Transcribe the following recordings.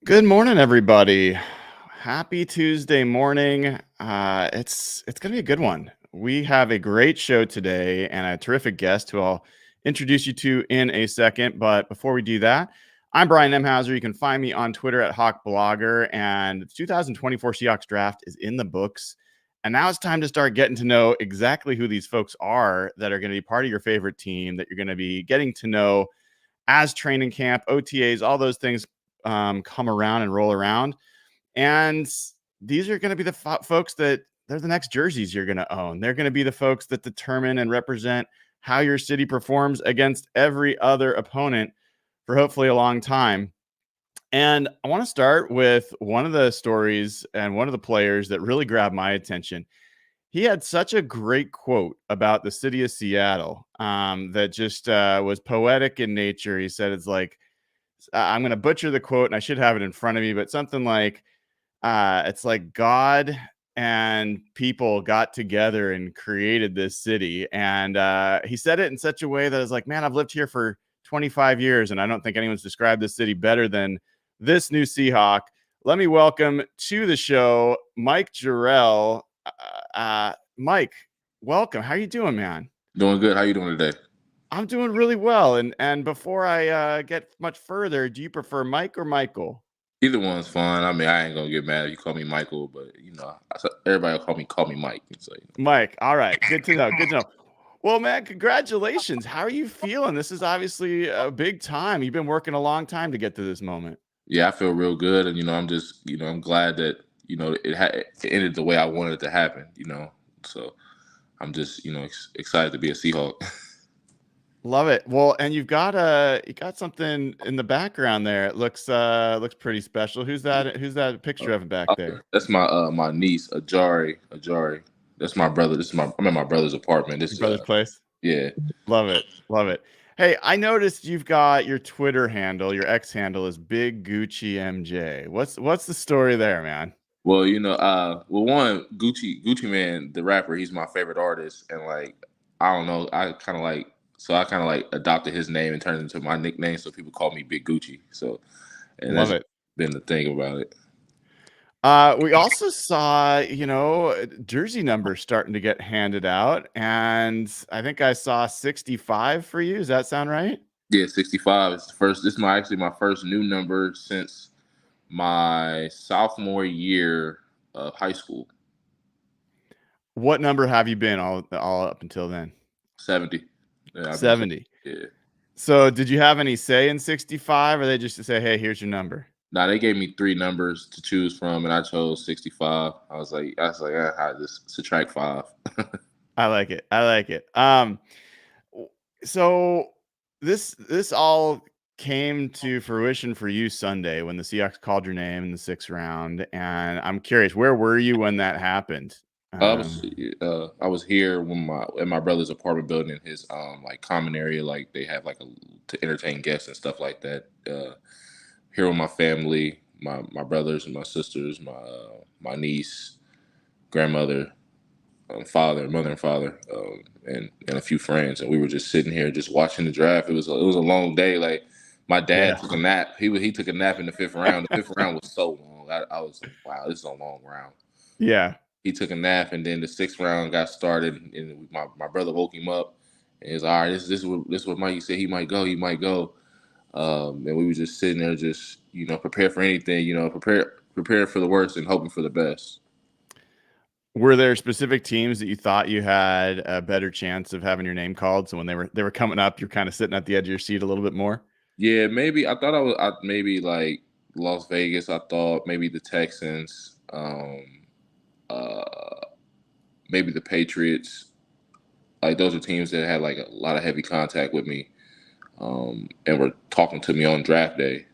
Good morning, everybody. Happy Tuesday morning. It's gonna be a good one. We have a great show today and a terrific guest who I'll introduce you to in a second. But before we do that, I'm Brian Nemhauser. You can find me on Twitter at Hawk Blogger, and the 2024 Seahawks draft is in the books. And now it's time to start getting to know exactly who these folks are that are going to be part of your favorite team that you're going to be getting to know as training camp, OTAs, all those things come around and roll around. And these are going to be the folks that they're the next jerseys you're going to own. They're going to be the folks that determine and represent how your city performs against every other opponent for hopefully a long time. And I want to start with one of the stories and one of the players that really grabbed my attention. He had such a great quote about the city of Seattle that just was poetic in nature. He said, it's like, I'm going to butcher the quote and I should have it in front of me, but something like, it's like God and people got together and created this city. And he said it in such a way that I was like, man, I've lived here for 25 years and I don't think anyone's described this city better than this new Seahawk. Let me welcome to the show, Mike Jerell. Mike, welcome. How you doing, man? Doing good. How you doing today? I'm doing really well. And before I get much further, do you prefer Mike or Michael? Either one's fine. I mean, I ain't gonna get mad if you call me Michael, but everybody will call me Mike. So, Mike. All right. Good to know. Good to know. Well, man, congratulations. How are you feeling? This is obviously a big time. You've been working a long time to get to this moment. yeah, I feel real good, and I'm just I'm glad that it ended the way I wanted it to happen. So I'm just excited to be a Seahawk. Love it. Well, and you got something in the background there. It looks pretty special. Who's that? Who's that picture of back there? That's my niece, Ajari. That's my brother. I'm at my brother's apartment. This Your is brother's place. yeah. Love it. Love it. Hey, I noticed you've got your Twitter handle, your X handle is Big Gucci MJ. What's the story there, man? Well, one Gucci Man, the rapper, he's my favorite artist, and like I don't know, I kind of like adopted his name and turned it into my nickname, so people call me Big Gucci. So, and Love that's it. been the thing about it. We also saw, jersey numbers starting to get handed out, and I think I saw 65 for you. Does that sound right? Yeah, 65 is the first. This is my first new number since my sophomore year of high school. What number have you been all up until then? 70. Yeah, 70. Yeah. So did you have any say in 65, or they just say, hey, here's your number? Now they gave me 3 numbers to choose from, and I chose 65. I was like, I just subtract 5. I like it. I like it. So this all came to fruition for you Sunday when the Seahawks called your name in the 6th round, and I'm curious, where were you when that happened? I was here when in my brother's apartment building in his like common area, like they have like to entertain guests and stuff like that. Here with my family, my brothers and my sisters, my niece, grandmother, mother and father, and a few friends, and we were just sitting here just watching the draft. It was a long day. Like my dad took a nap. He took a nap in the 5th round. The 5th round was so long. I was like, wow, this is a long round. Yeah. He took a nap, and then the 6th round got started, and my brother woke him up, and he's all right. This is what Mikey said. He might go. And we were just sitting there, just prepared for anything. Prepared for the worst and hoping for the best. Were there specific teams that you thought you had a better chance of having your name called? So when they were coming up, you're kind of sitting at the edge of your seat a little bit more? Yeah, maybe I thought maybe like Las Vegas. I thought maybe the Texans, maybe the Patriots. Like those are teams that had like a lot of heavy contact with me, and were talking to me on draft day.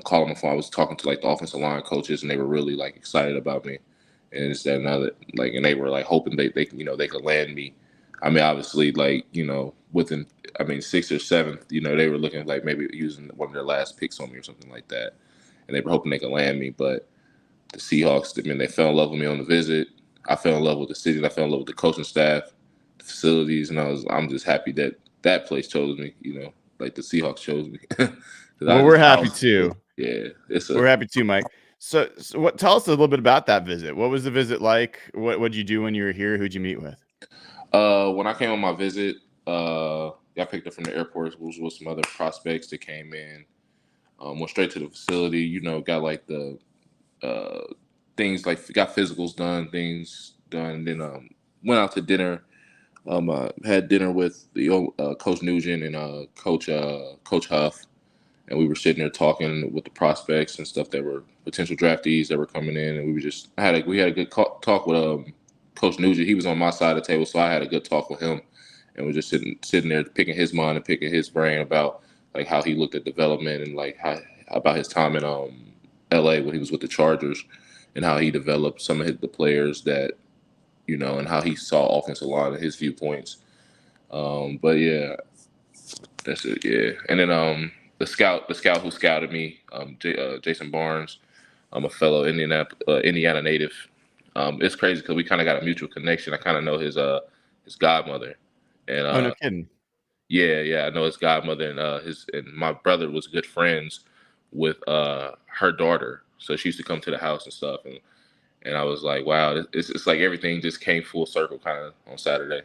Calling the phone. I was talking to like the offensive line coaches, and they were really like excited about me, and it's that another like, and they were like hoping they they could land me. I mean, obviously, like within 6th or 7th, they were looking like maybe using one of their last picks on me or something like that, and they were hoping they could land me. But the Seahawks, I mean, they fell in love with me on the visit. I fell in love with the city. And I fell in love with the coaching staff, the facilities, and I'm just happy that place chose me. Like the Seahawks chose me. Well, we're happy too. Yeah, We're happy to, Mike. So what? Tell us a little bit about that visit. What was the visit like? What'd you do when you were here? Who'd you meet with? When I came on my visit, got picked up from the airport with some other prospects that came in. Went straight to the facility. Got like the things like got physicals done, things done, and then went out to dinner. Had dinner with the Coach Nugent and Coach Huff, and we were sitting there talking with the prospects and stuff that were potential draftees that were coming in, and we had a good talk with Coach Nugent. He was on my side of the table, so I had a good talk with him, and we're just sitting there picking his mind and picking his brain about like how he looked at development and like how about his time in L.A. when he was with the Chargers, and how he developed some of the players that and how he saw offensive line and his viewpoints. But yeah, that's it. Yeah, and then the scout who scouted me, Jason Barnes, I'm a fellow Indiana native. It's crazy because we kind of got a mutual connection. I kind of know his godmother, and Oh, no kidding. yeah, I know his godmother, and my brother was good friends with her daughter, so she used to come to the house and stuff, and I was like, wow, it's like everything just came full circle kind of on Saturday.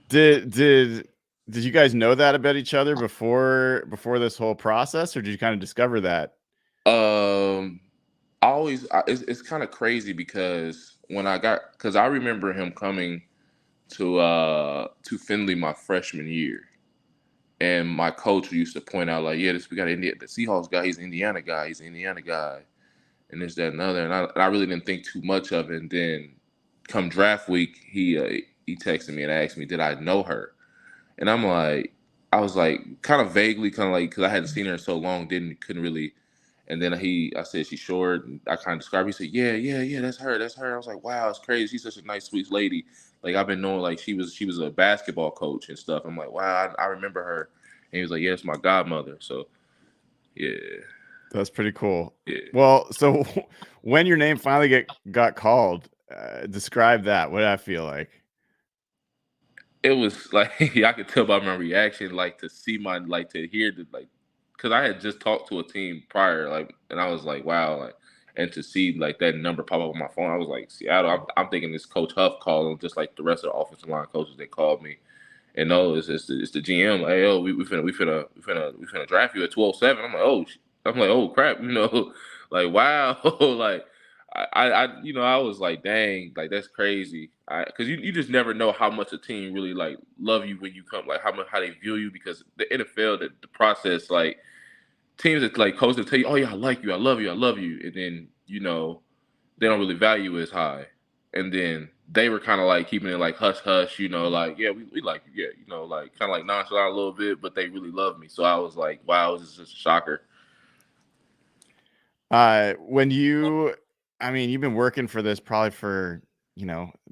Did you guys know that about each other before this whole process, or did you kind of discover that? Um, it's kind of crazy because because I remember him coming to Findlay my freshman year, and my coach used to point out like, yeah, we got the Seahawks guy, he's an Indiana guy, and this, that, and other, and I really didn't think too much of it. And then come draft week, he texted me and asked me, did I know her? And I was like, kind of vaguely, kind of like, because I hadn't seen her in so long, couldn't really. And then I said, she's short. And I kind of described. He said, yeah, that's her. I was like, wow, it's crazy. She's such a nice, sweet lady. Like I've been knowing, like she was a basketball coach and stuff. I'm like, wow, I remember her. And he was like, yeah, it's my godmother. So yeah, That's pretty cool. yeah. Well, so when your name finally got called, describe that. What did I feel like? It was like I could tell by my reaction, like to see to hear the because I had just talked to a team prior, and I was like, wow, and to see like that number pop up on my phone, I was like, Seattle. I'm thinking this Coach Huff calling, just like the rest of the offensive line coaches that called me, and no, it's the GM. Like, hey, oh, we finna draft you at 12-7. I'm like, oh crap, like wow, like I was like, dang, like that's crazy. Because you just never know how much a team really like love you when you come, like how they view you. Because the NFL, the process, like teams that like coaches tell you, oh yeah, I like you, I love you, I love you, and then they don't really value you as high, and then they were kind of like keeping it like hush hush, like yeah, we like you, yeah, like kind of like nonchalant a little bit, but they really love me. So I was like, wow, this is just a shocker. When you've been working for this probably for,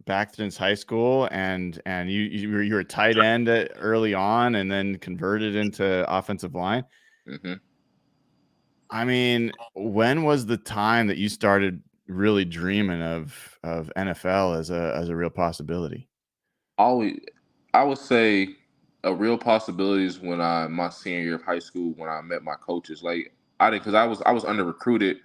back since high school, and you were a tight end early on and then converted into offensive line. Mm-hmm. I mean, when was the time that you started really dreaming of NFL as a real possibility? Always, I would say a real possibility is when my senior year of high school, when I met my coaches. Like I did, because I was under recruited,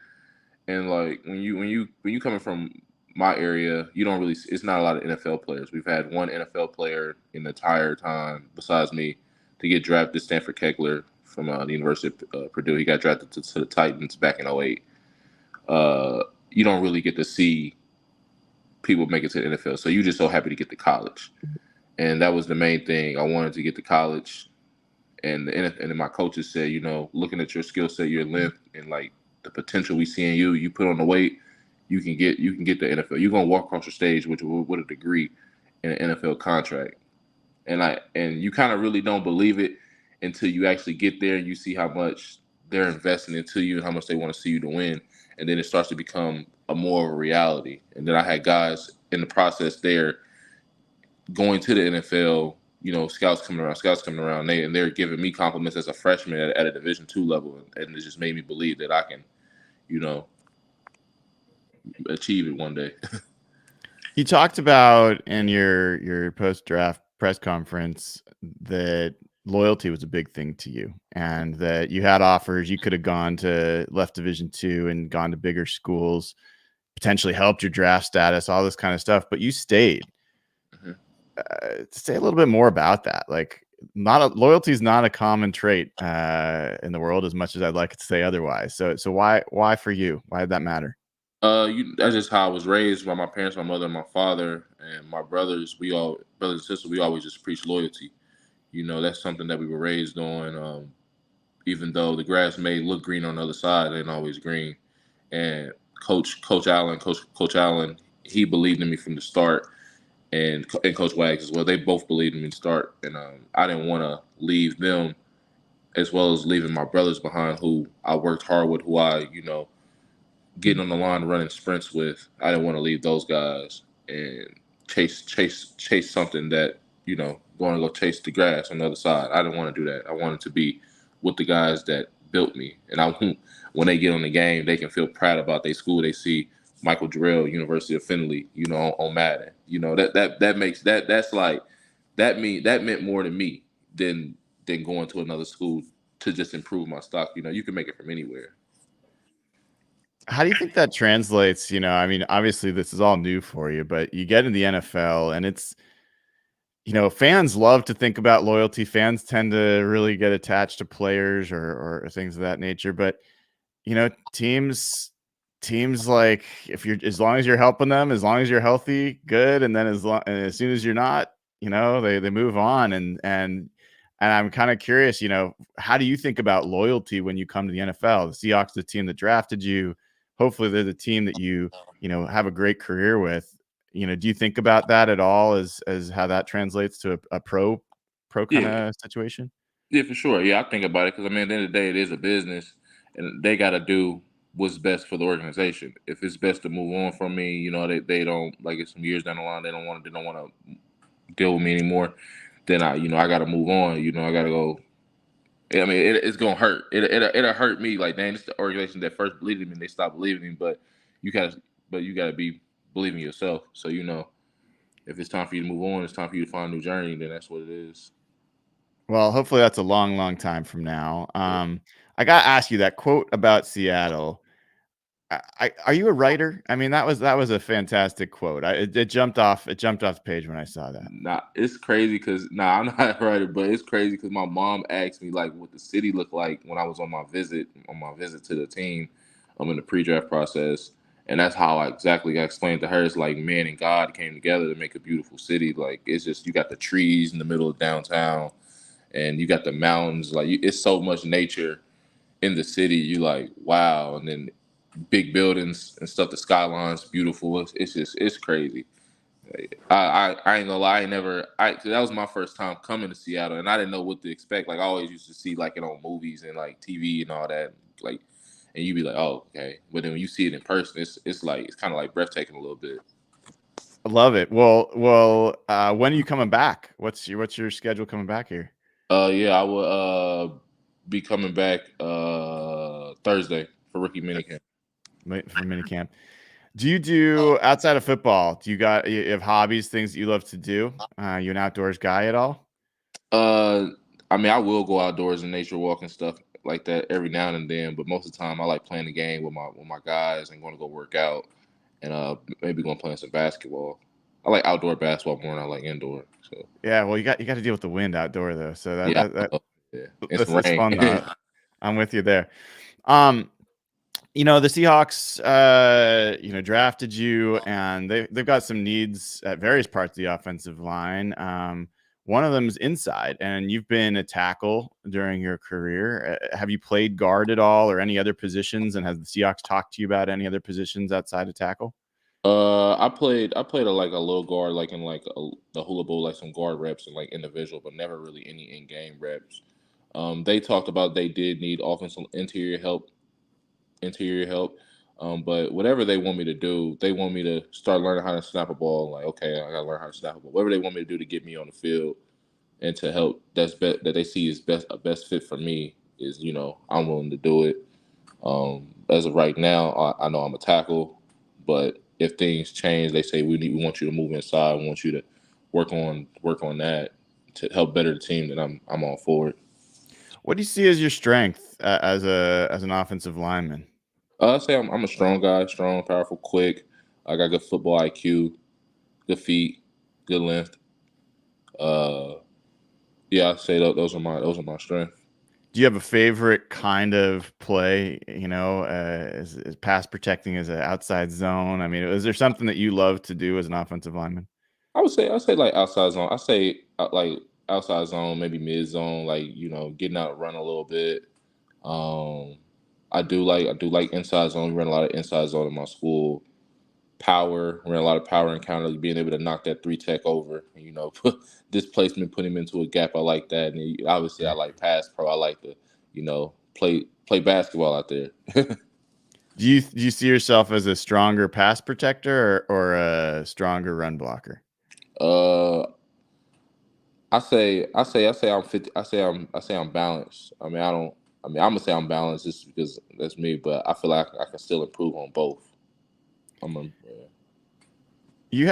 and like when you coming from my area, you don't really, it's not a lot of NFL players. We've had one NFL player in the entire time besides me to get drafted, Stanford Kegler from the University of Purdue. He got drafted to the Titans back in '08. You don't really get to see people make it to the NFL, so you just so happy to get to college. And that was the main thing. I wanted to get to college, and then my coaches said, looking at your skill set, your length, and like the potential we see in you, you put on the weight, you can get the NFL. You're gonna walk across the stage with a degree and an NFL contract. And you kind of really don't believe it until you actually get there and you see how much they're investing into you and how much they want to see you to win. And then it starts to become more of a reality. And then I had guys in the process there going to the NFL, scouts coming around, they're giving me compliments as a freshman at a Division II level, and it just made me believe that I can, you know, achieve it one day. You talked about in your post draft press conference that loyalty was a big thing to you, and that you had offers. You could have gone to left Division II and gone to bigger schools, potentially helped your draft status, all this kind of stuff, but you stayed. Mm-hmm. Say a little bit more about that. Like, loyalty is not a common trait in the world, as much as I'd like to say otherwise. So why for you? Why did that matter? That's just how I was raised by my parents, my mother, and my father, and my brothers. Brothers and sisters, we always just preach loyalty. That's something that we were raised on. Even though the grass may look green on the other side, it ain't always green. And Coach Allen, he believed in me from the start, and Coach Wags as well. They both believed in me to start, and I didn't want to leave them, as well as leaving my brothers behind, who I worked hard with, who I getting on the line running sprints with. I didn't want to leave those guys and chase something that going to go chase the grass on the other side. I didn't want to do that. I wanted to be with the guys that built me, and when they get on the game, they can feel proud about their school. They see Michael Jerell, University of Findlay, on Madden. That makes that's like that meant more to me than going to another school to just improve my stock. You can make it from anywhere. How do you think that translates? I mean, obviously this is all new for you, but you get in the NFL and it's, fans love to think about loyalty. Fans tend to really get attached to players or things of that nature. But, teams like, as long as you're helping them, as long as you're healthy, good. And then as soon as you're not, they move on. And I'm kind of curious, how do you think about loyalty when you come to the NFL? The Seahawks, the team that drafted you, hopefully they're the team that you have a great career with. Do you think about that at all as how that translates to a pro kind of situation? Yeah, for sure. Yeah, I think about it because, I mean, at the end of the day, it is a business, and they got to do what's best for the organization. If it's best to move on from me, they don't like it. Some years down the line, they don't want to deal with me anymore. Then I got to move on. I got to go. I mean, it's gonna hurt. It'll hurt me. Like, dang, this is the organization that first believed in me, and they stopped believing in me. You gotta be believing yourself. So if it's time for you to move on, it's time for you to find a new journey. Then that's what it is. Well, hopefully that's a long, long time from now. I got to ask you that quote about Seattle. Are you a writer? I mean, that was a fantastic quote. It jumped off the page when I saw that. Nah, it's crazy because I'm not a writer, but it's crazy because my mom asked me like what the city looked like when I was on my visit to the team. I'm in the pre-draft process, and that's how I explained to her. It's like man and God came together to make a beautiful city. Like it's just you got the trees in the middle of downtown, and you got the mountains. Like it's so much nature in the city. You like wow, and then big buildings and stuff. The skyline's beautiful. It's crazy. I ain't gonna lie. That was my first time coming to Seattle, and I didn't know what to expect. Like I always used to see like it on movies and like TV and all that. Like, and you'd be like, oh, okay. But then when you see it in person, it's kind of like breathtaking a little bit. I love it. Well. When are you coming back? What's your schedule coming back here? Yeah, I will be coming back Thursday for rookie minicamp. For minicamp. Do you do outside of football? You have hobbies, things that you love to do? You an outdoors guy at all? Uh, I mean, I will go outdoors and nature walk and stuff like that every now and then, but most of the time, I like playing the game with my guys and going to go work out and maybe going playing some basketball. I like outdoor basketball more than I like indoor. So Yeah, well, you got to deal with the wind outdoor though, so yeah, yeah, and some that's rain. fun. I'm with you there. Um, the Seahawks, drafted you, and they've got some needs at various parts of the offensive line. One of them is inside, and you've been a tackle during your career. Have you played guard at all, or any other positions? And has the Seahawks talked to you about any other positions outside of tackle? I played a little guard, like in like the hula bowl, like some guard reps and like individual, but never really any in game reps. They talked about they did need offensive interior help. But whatever they want me to do, they want me to start learning how to snap a ball. Like, okay, I gotta learn how to snap a ball. Whatever they want me to do to get me on the field and to help that they see is best fit for me is I'm willing to do it. As of right now, I know I'm a tackle, but if things change, they say we want you to move inside. We want you to work on that. to help better the team, then I'm all for it. What do you see as your strength as an offensive lineman? I say I'm a strong guy, strong, powerful, quick. I got good football IQ, good feet, good length. Uh, yeah, I say those are my strengths. Do you have a favorite kind of play? Is pass protecting as an outside zone? I mean, is there something that you love to do as an offensive lineman? I say like outside zone. I say like outside zone, maybe mid zone, like getting out, run a little bit. Um, I do like inside zone. We run a lot of inside zone in my school. Power, ran a lot of power encounters, being able to knock that three tech over. Put displacement, put him into a gap. I like that. And obviously, I like pass pro. I like to, play basketball out there. Do you see yourself as a stronger pass protector or a stronger run blocker? uh, I say I'm 50. I say I'm balanced. I mean, I don't. I mean, I'm gonna say I'm balanced just because that's me. But I feel like I can still improve on both. I'm a, yeah. You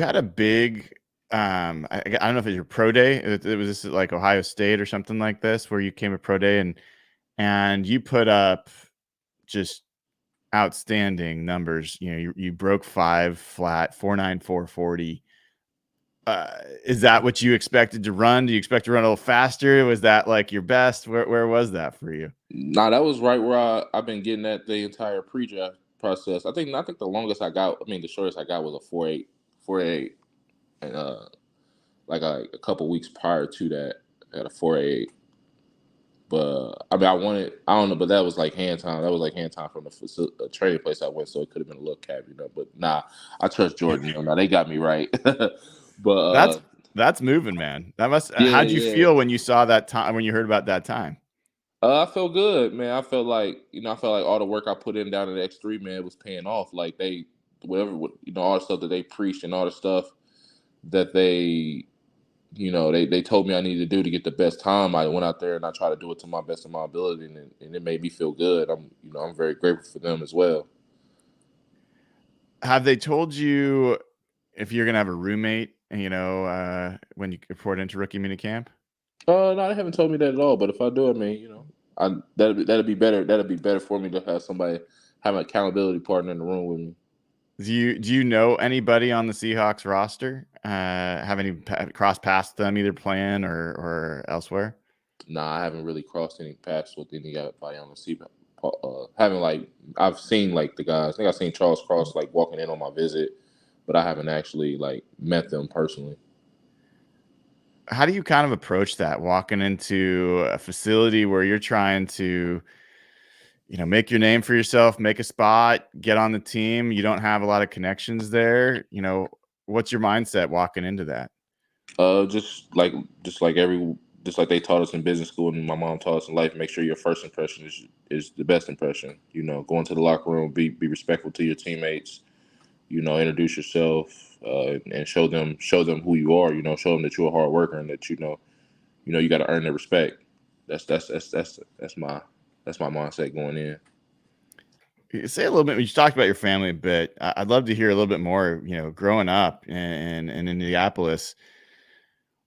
had a big I don't know if it's your pro day. It was this like Ohio State or something like this where you came a pro day and you put up just outstanding numbers. You broke 5 flat, 4.9440. Is that what you expected to run? Do you expect to run a little faster? Was that like your best? Where was that for you? Nah, that was right where I've been getting at the entire pre-draft process. I think the longest I got, I mean, the shortest I got was a 4.8, and like a couple weeks prior to that, I had a 4.8. But I mean, I don't know, but that was like hand time. That was like hand time from the trading place I went, so it could have been a little cap, But nah, I trust Jordan. Now they got me right. but That's that's moving, man. That must. yeah, How'd you yeah. feel when you saw that time when you heard about that time? I felt good, man. I felt like all the work I put in down in the X3, man, was paying off. Like all the stuff that they preached and all the stuff that they told me I needed to do to get the best time. I went out there and I tried to do it to my best of my ability, and it made me feel good. I'm very grateful for them as well. Have they told you if you're gonna have a roommate? When you report into rookie minicamp? No, they haven't told me that at all. But if I do, I mean, that'd be better. That'd be better for me to have an accountability partner in the room with me. Do you know anybody on the Seahawks roster? Have any cross paths them either playing or elsewhere? Nah, I haven't really crossed any paths with anybody on the sea. Haven't like I've seen like the guys. I think I've seen Charles Cross like walking in on my visit, but I haven't actually like met them personally. How do you kind of approach that walking into a facility where you're trying to make your name for yourself, make a spot, get on the team? You don't have a lot of connections there. What's your mindset walking into that? Just like just like they taught us in business school and my mom taught us in life. Make sure your first impression is the best impression. Go into the locker room, be respectful to your teammates. Introduce yourself and show them who you are. Show them that you're a hard worker and that you got to earn their respect. That's my mindset going in. Say a little bit. You talked about your family a bit. I'd love to hear a little bit more. Growing up in Indianapolis,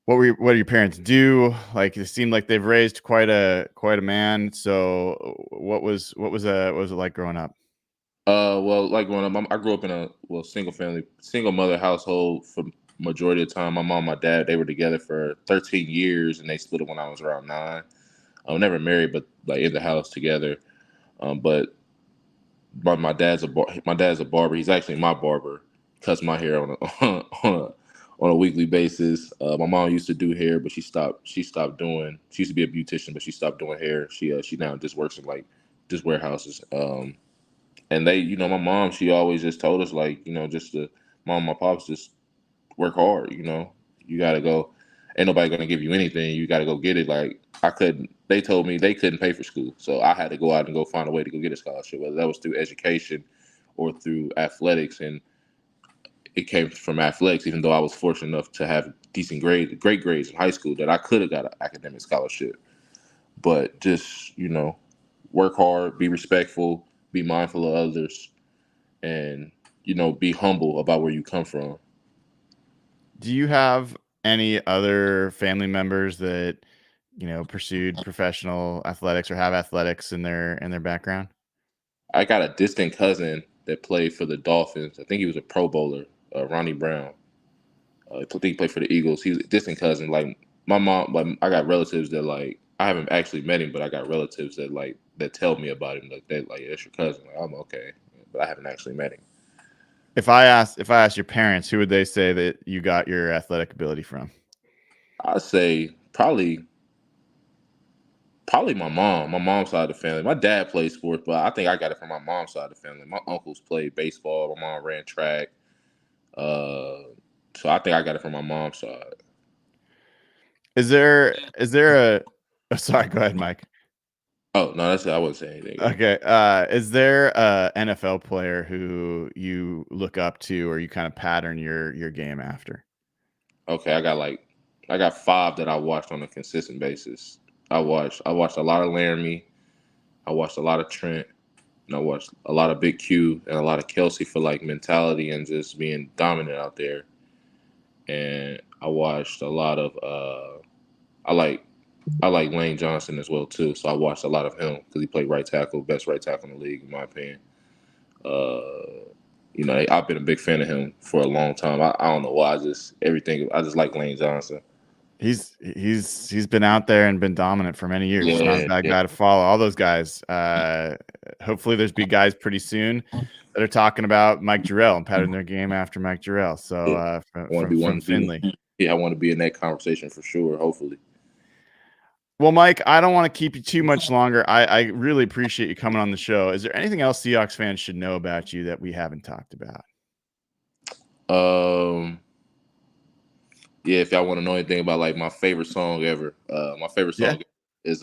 what do your parents do? Like, it seemed like they've raised quite a man. So, what was it like growing up? Well, like growing up, I grew up in a single mother household for majority of the time. My mom, and my dad, they were together for 13 years, and they split up when I was around 9. I was never married, but like in the house together. But my dad's a barber. He's actually my barber. Cuts my hair on a on a weekly basis. My mom used to do hair, but she stopped. She stopped doing. She used to be a beautician, but she stopped doing hair. She now just works in like just warehouses. And my mom, she always just told us like, just to mom, and my pops just work hard. You gotta go. Ain't nobody gonna give you anything. You gotta go get it. Like I couldn't. They told me they couldn't pay for school, so I had to go out and go find a way to go get a scholarship, whether that was through education or through athletics. And it came from athletics, even though I was fortunate enough to have great grades in high school, that I could have got an academic scholarship. But just work hard, be respectful, be mindful of others, and be humble about where you come from. Do you have any other family members that pursued professional athletics or have athletics in their background? I got a distant cousin that played for the Dolphins. I think he was a Pro Bowler, Ronnie Brown. I think he played for the Eagles. He was a distant cousin. Like my mom, like I got relatives that like I haven't actually met him, but I got relatives that like that tell me about him. Like that, like that's your cousin. Like, I'm okay, but I haven't actually met him. If I asked your parents, who would they say that you got your athletic ability from? I'd say probably my mom. My mom's side of the family. My dad played sports, but I think I got it from my mom's side of the family. My uncles played baseball. My mom ran track. Uh, so I think I got it from my mom's side. Is there a oh, sorry, go ahead, Mike. Oh no, that's it. I wasn't saying anything. Okay. Is there a NFL player who you look up to or you kind of pattern your game after? Okay, I got five that I watched on a consistent basis. I watched a lot of Laramie. I watched a lot of Trent. And I watched a lot of Big Q and a lot of Kelsey for like mentality and just being dominant out there. And I watched a lot of I like I like Lane Johnson as well too. So I watched a lot of him because he played right tackle, best right tackle in the league in my opinion. I've been a big fan of him for a long time. I don't know why. I just like Lane Johnson. He's been out there and been dominant for many years. Not a Yeah, bad yeah, guy to follow. All those guys. Hopefully, there's be guys pretty soon that are talking about Mike Jerell and patterning their game after Mike Jerell. So yeah. I want to be from one to Finley. be. Yeah, I want to be in that conversation for sure. Hopefully. Well, Mike, I don't want to keep you too much longer. I really appreciate you coming on the show. Is there anything else Seahawks fans should know about you that we haven't talked about? Um, yeah, if y'all want to know anything about like my favorite song ever, my favorite Yeah. song is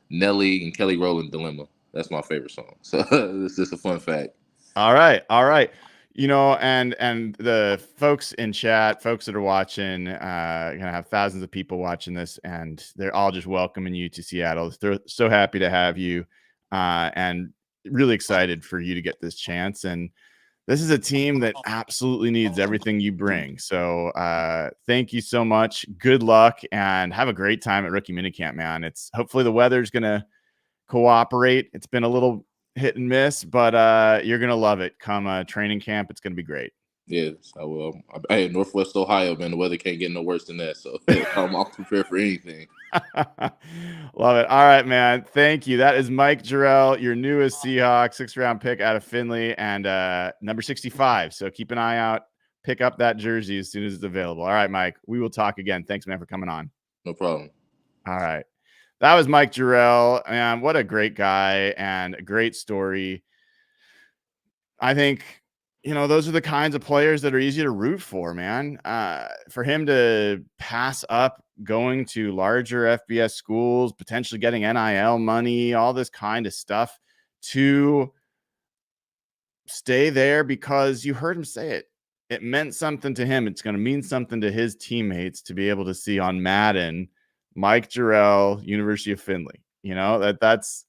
Nelly and Kelly Rowland Dilemma. That's my favorite song. So it's just a fun fact. All right. All right. And the folks in chat, folks that are watching, gonna have thousands of people watching this, and they're all just welcoming you to Seattle. They're so happy to have you, and really excited for you to get this chance. And this is a team that absolutely needs everything you bring. So thank you so much. Good luck and have a great time at rookie minicamp, man. It's hopefully the weather's gonna cooperate. It's been a little hit and miss, but you're gonna love it. Come training camp, it's gonna be great. Yes, I will. Hey, Northwest Ohio, man, the weather can't get no worse than that. So I'm prepared for anything. Love it. All right, man. Thank you. That is Mike Jerell, your newest Seahawk, 6th-round pick out of Finley, and number 65. So keep an eye out. Pick up that jersey as soon as it's available. All right, Mike. We will talk again. Thanks, man, for coming on. No problem. All right. That was Mike Jerell. Man, what a great guy and a great story. I think, those are the kinds of players that are easy to root for, man. For him to pass up going to larger FBS schools, potentially getting NIL money, all this kind of stuff, to stay there because you heard him say it. It meant something to him. It's going to mean something to his teammates to be able to see on Madden, Mike Jerell, University of Finley. That's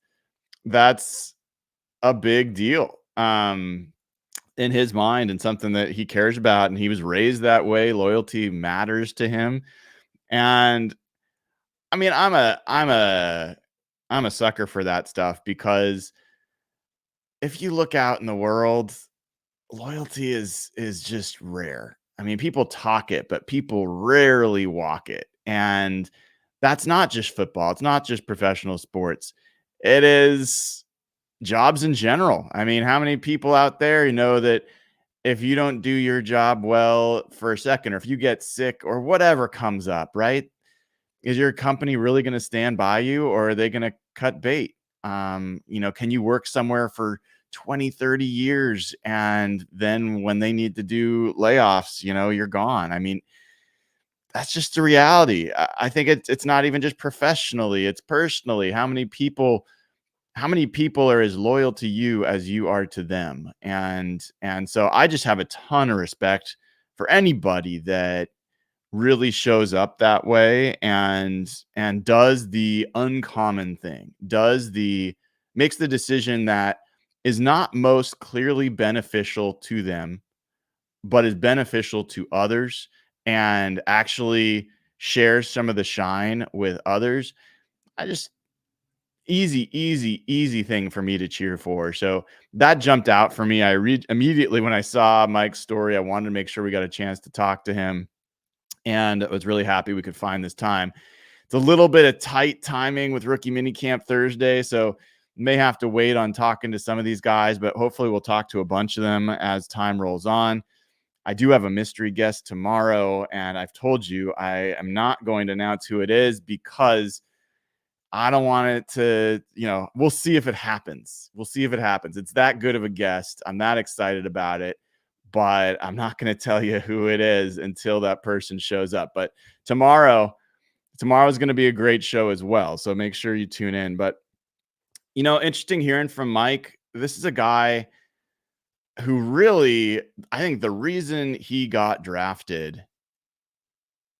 a big deal. In his mind and something that he cares about, and he was raised that way. Loyalty matters to him. And I mean, I'm a sucker for that stuff because if you look out in the world, loyalty is just rare. I mean, people talk it, but people rarely walk it. And that's not just football. It's not just professional sports. It is jobs in general. I mean, how many people out there know that if you don't do your job well for a second, or if you get sick or whatever comes up, right? Is your company really going to stand by you, or are they going to cut bait? Can you work somewhere for 20, 30 years and then when they need to do layoffs, you're gone? I mean, that's just the reality. I think it's not even just professionally, it's personally. How many people are as loyal to you as you are to them? And so I just have a ton of respect for anybody that really shows up that way and does the uncommon thing, makes the decision that is not most clearly beneficial to them, but is beneficial to others, and actually shares some of the shine with others, easy thing for me to cheer for. So that jumped out for me. I read immediately when I saw Mike's story. I wanted to make sure we got a chance to talk to him, and I was really happy we could find this time. It's a little bit of tight timing with rookie minicamp Thursday, so may have to wait on talking to some of these guys, but hopefully we'll talk to a bunch of them as time rolls on. I do have a mystery guest tomorrow, and I've told you I am not going to announce who it is because I don't want it to, we'll see if it happens. We'll see if it happens. It's that good of a guest. I'm that excited about it, but I'm not going to tell you who it is until that person shows up. But tomorrow is going to be a great show as well. So make sure you tune in. But, interesting hearing from Mike. This is a guy who really, I think the reason he got drafted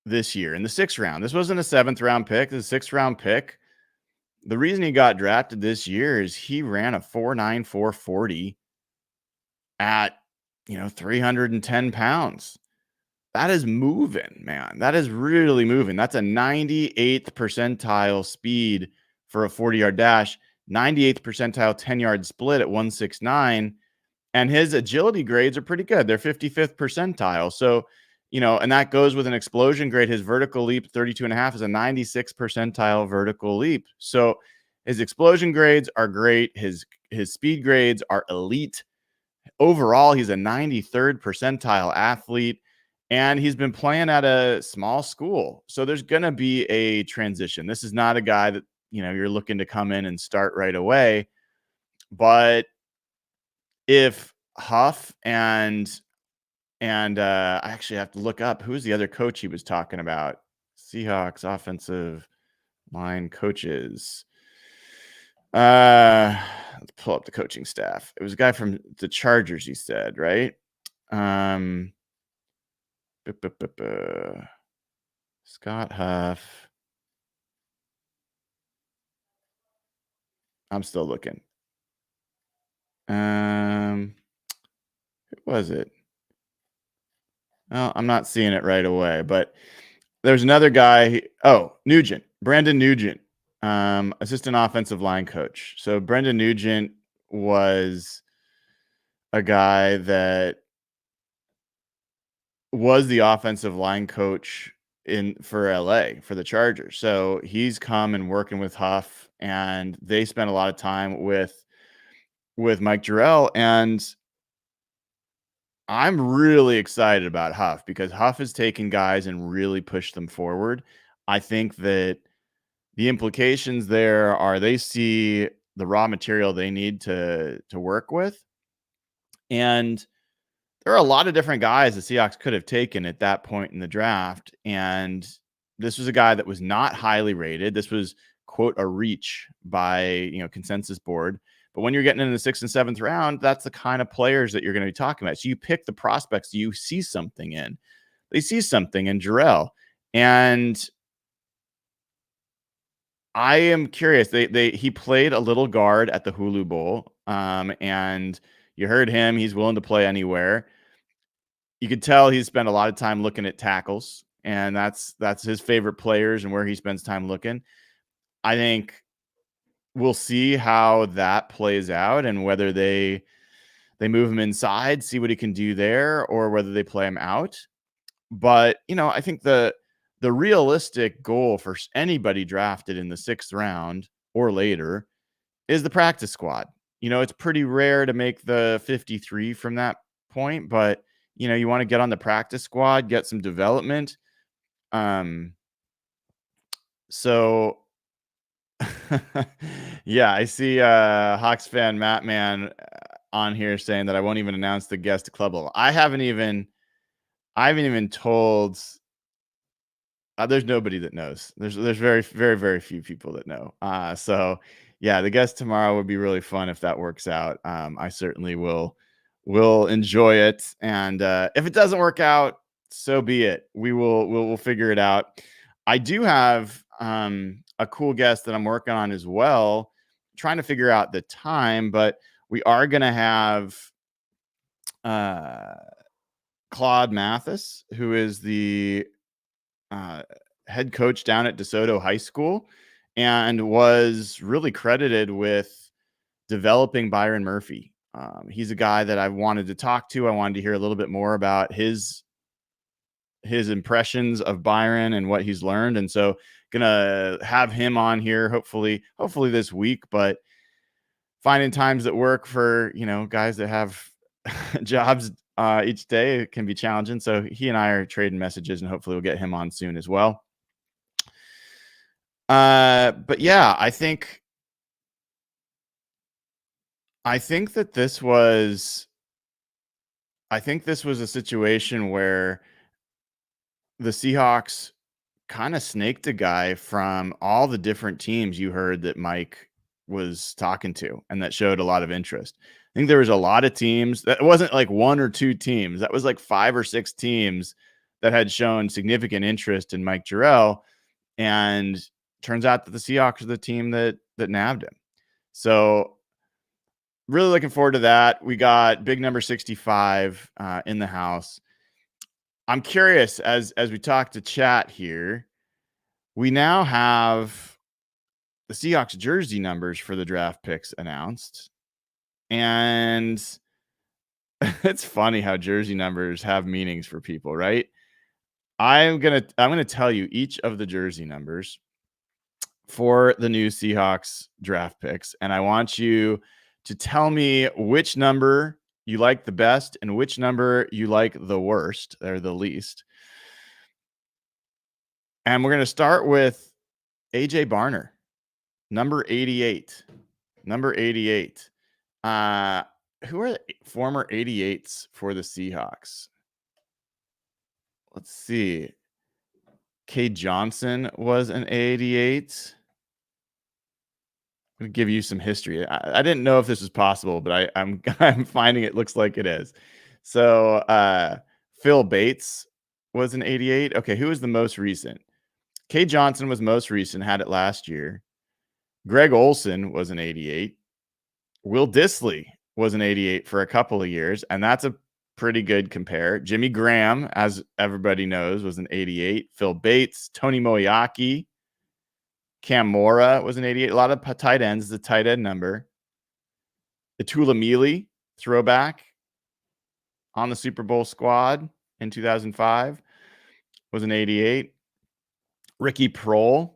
this year in the 6th round, this wasn't a 7th round pick, the 6th round pick. The reason he got drafted this year is he ran a 4.9 440 at 310 pounds. That is moving, man. That is really moving. That's a 98th percentile speed for a 40-yard dash, 98th percentile 10-yard split at 169. And his agility grades are pretty good. They're 55th percentile. So, and that goes with an explosion grade. His vertical leap, 32.5, is a 96th percentile vertical leap. So his explosion grades are great. His speed grades are elite. Overall, he's a 93rd percentile athlete, and he's been playing at a small school. So there's going to be a transition. This is not a guy that, you're looking to come in and start right away. But if Huff and I actually have to look up who's the other coach he was talking about. Seahawks offensive line coaches. Let's pull up the coaching staff. It was a guy from the Chargers, he said, right? Scott Huff. I'm still looking. Who was it? Well, I'm not seeing it right away, but there's another guy. Nugent, Brandon Nugent, assistant offensive line coach. So Brendan Nugent was a guy that was the offensive line coach for LA for the Chargers. So he's come and working with Huff, and they spent a lot of time with Mike Jerell, and I'm really excited about Huff because Huff has taken guys and really pushed them forward. I think that the implications there are they see the raw material they need to work with. And there are a lot of different guys the Seahawks could have taken at that point in the draft. And this was a guy that was not highly rated. This was, quote, a reach by, consensus board. But when you're getting in the 6th and 7th round, that's the kind of players that you're going to be talking about. So you pick the prospects you see something in. They see something in Jurrell. And I am curious. He played a little guard at the Hulu Bowl. And you heard him. He's willing to play anywhere. You could tell he's spent a lot of time looking at tackles, and that's his favorite players and where he spends time looking. I think we'll see how that plays out and whether they move him inside, see what he can do there, or whether they play him out. But, I think the realistic goal for anybody drafted in the 6th round or later is the practice squad. It's pretty rare to make the 53 from that point, but you want to get on the practice squad, get some development. So yeah, I see Hawks fan Matt Man on here saying that I won't even announce the guest to club level. I haven't even told. There's nobody that knows. There's very, very, very few people that know. So yeah, the guest tomorrow would be really fun if that works out. I certainly will enjoy it. And if it doesn't work out, so be it. We'll figure it out. I do have a cool guest that I'm working on as well, trying to figure out the time, but we are going to have Claude Mathis, who is the head coach down at DeSoto High School and was really credited with developing Byron Murphy. He's a guy that I wanted to talk to. I wanted to hear a little bit more about his impressions of Byron and what he's learned. And so gonna have him on here hopefully this week, but finding times that work for, guys that have jobs each day, it can be challenging. So he and I are trading messages, and hopefully we'll get him on soon as well. But yeah, I think that this was a situation where the Seahawks kind of snaked a guy from all the different teams you heard that Mike was talking to and that showed a lot of interest. I think there was a lot of teams. That wasn't like one or two teams. That was like 5 or 6 teams that had shown significant interest in Mike Jerell. And turns out that the Seahawks are the team that nabbed him. So really looking forward to that. We got big number 65 in the house. I'm curious, as we talk to chat here, we now have the Seahawks jersey numbers for the draft picks announced. And it's funny how jersey numbers have meanings for people, right? I'm gonna tell you each of the jersey numbers for the new Seahawks draft picks, and I want you to tell me which number you like the best and which number you like the worst or the least. And we're going to start with AJ Barner, number 88. Number 88. Who are the former 88s for the Seahawks? Let's see. Cade Johnson was an 88. I'm going to give you some history. I didn't know if this was possible, but I'm finding it looks like it is. So Phil Bates was an 88. Okay, who was the most recent? Cade Johnson was most recent, had it last year. Greg Olsen was an 88. Will Dissly was an 88 for a couple of years, and that's a pretty good compare. Jimmy Graham, as everybody knows, was an 88. Phil Bates, Tony Moeaki, Cam Mora was an 88. A lot of tight ends, the tight end number. Atula Mealy, throwback on the Super Bowl squad in 2005, was an 88. Ricky Prohl,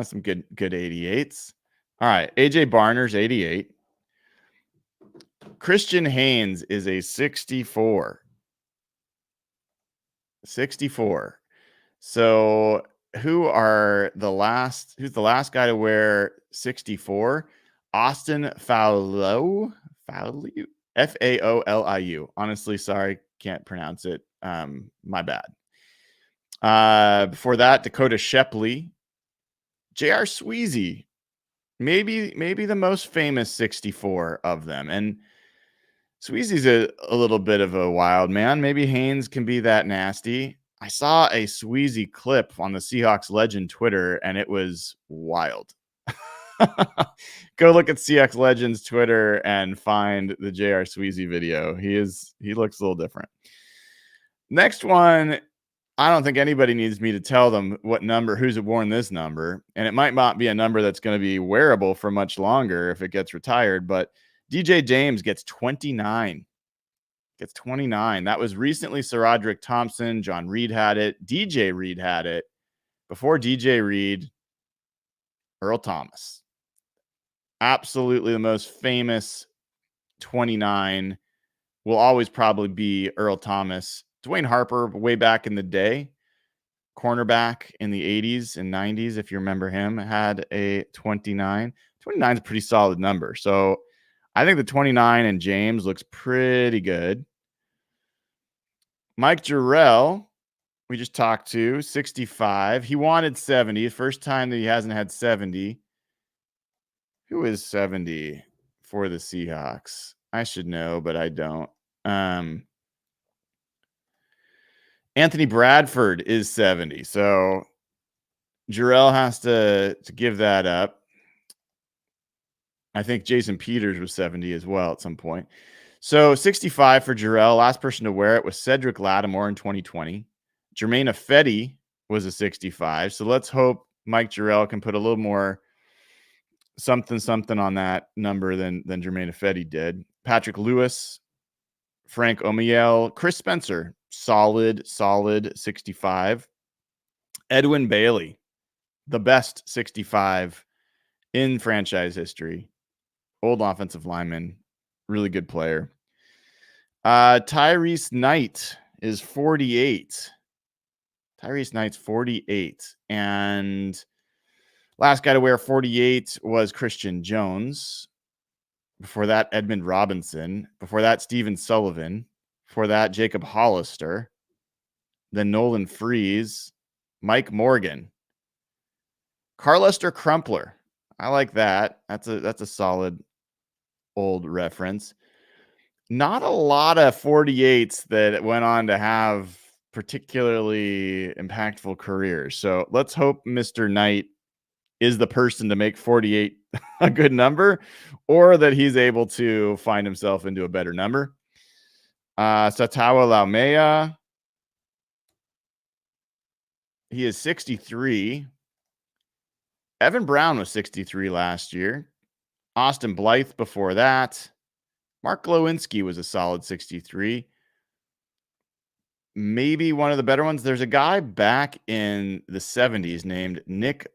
some good 88s. All right, AJ Barner's 88. Christian Haynes is a 64. 64. So who's the last guy to wear 64? Austin Faoliu. Faoliu. Honestly, sorry, can't pronounce it. My bad. Before that, Dakota Shepley, J.R. Sweezy, maybe the most famous 64 of them. And Sweezy's a little bit of a wild man. Maybe Haynes can be that nasty. I saw a Sweezy clip on the Seahawks Legend Twitter, and it was wild. Go look at Seahawks Legends Twitter and find the J.R. Sweezy video. He looks a little different. Next one, I don't think anybody needs me to tell them what number, who's worn this number. And it might not be a number that's going to be wearable for much longer if it gets retired, but DJ James gets 29. Gets 29. That was recently Sir Roderick Thompson. John Reed had it. DJ Reed had it. Before DJ Reed, Earl Thomas. Absolutely the most famous 29 will always probably be Earl Thomas. Dwayne Harper, way back in the day, cornerback in the 80s and 90s, if you remember him, had a 29. 29 is a pretty solid number. So I think the 29 and James looks pretty good. Mike Jerell, we just talked to, 65. He wanted 70. First time that he hasn't had 70. Who is 70 for the Seahawks? I should know, but I don't. Anthony Bradford is 70. So Jurrell has to give that up. I think Jason Peters was 70 as well at some point. So 65 for Jurrell. Last person to wear it was Cedric Lattimore in 2020. Jermaine Ifedi was a 65. So let's hope Mike Jerell can put a little more something on that number than Jermaine Ifedi did. Patrick Lewis, Frank Omiel, Chris Spencer, solid 65. Edwin Bailey, the best 65 in franchise history. Old offensive lineman, really good player. Tyrese Knight is 48. Tyrese Knight's 48. And last guy to wear 48 was Christian Jones. Before that, Edmund Robinson. Before that, Steven Sullivan. Before that, Jacob Hollister. Then Nolan Freeze. Mike Morgan. Carlester Crumpler. I like that. That's a solid old reference. Not a lot of 48s that went on to have particularly impactful careers. So let's hope Mr. Knight is the person to make 48 a good number, or that he's able to find himself into a better number. Satawa Laumea. He is 63. Evan Brown was 63 last year. Austin Blythe before that. Mark Glowinski was a solid 63. Maybe one of the better ones. There's a guy back in the 70s named Nick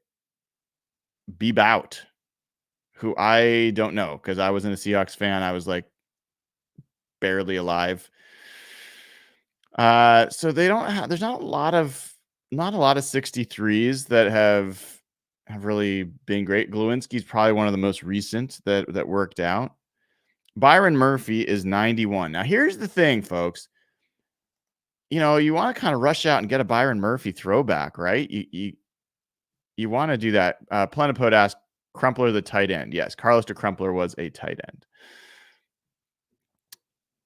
Bebout, who I don't know because I wasn't a Seahawks fan. I was like barely alive. So they don't have, there's not a lot of 63s that have really been great. Glowinski's probably one of the most recent that worked out. Byron Murphy is 91. Now here's the thing, folks. You know, you want to kind of rush out and get a Byron Murphy throwback, right? You want to do that. Plenipot asked, Crumpler the tight end. Yes, Carlester Crumpler was a tight end.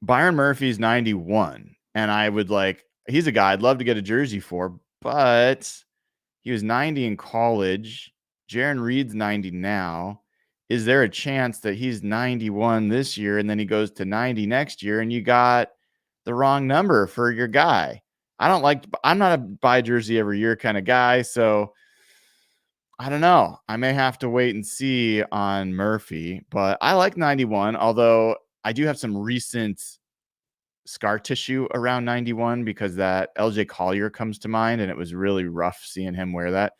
Byron Murphy's 91. And I would he's a guy I'd love to get a jersey for, but he was 90 in college. Jaron Reed's 90 now. Is there a chance that he's 91 this year and then he goes to 90 next year and you got the wrong number for your guy? I'm not a buy jersey every year kind of guy, so I don't know. I may have to wait and see on Murphy, but I like 91, although I do have some recent scar tissue around 91 because that LJ Collier comes to mind, and it was really rough seeing him wear that.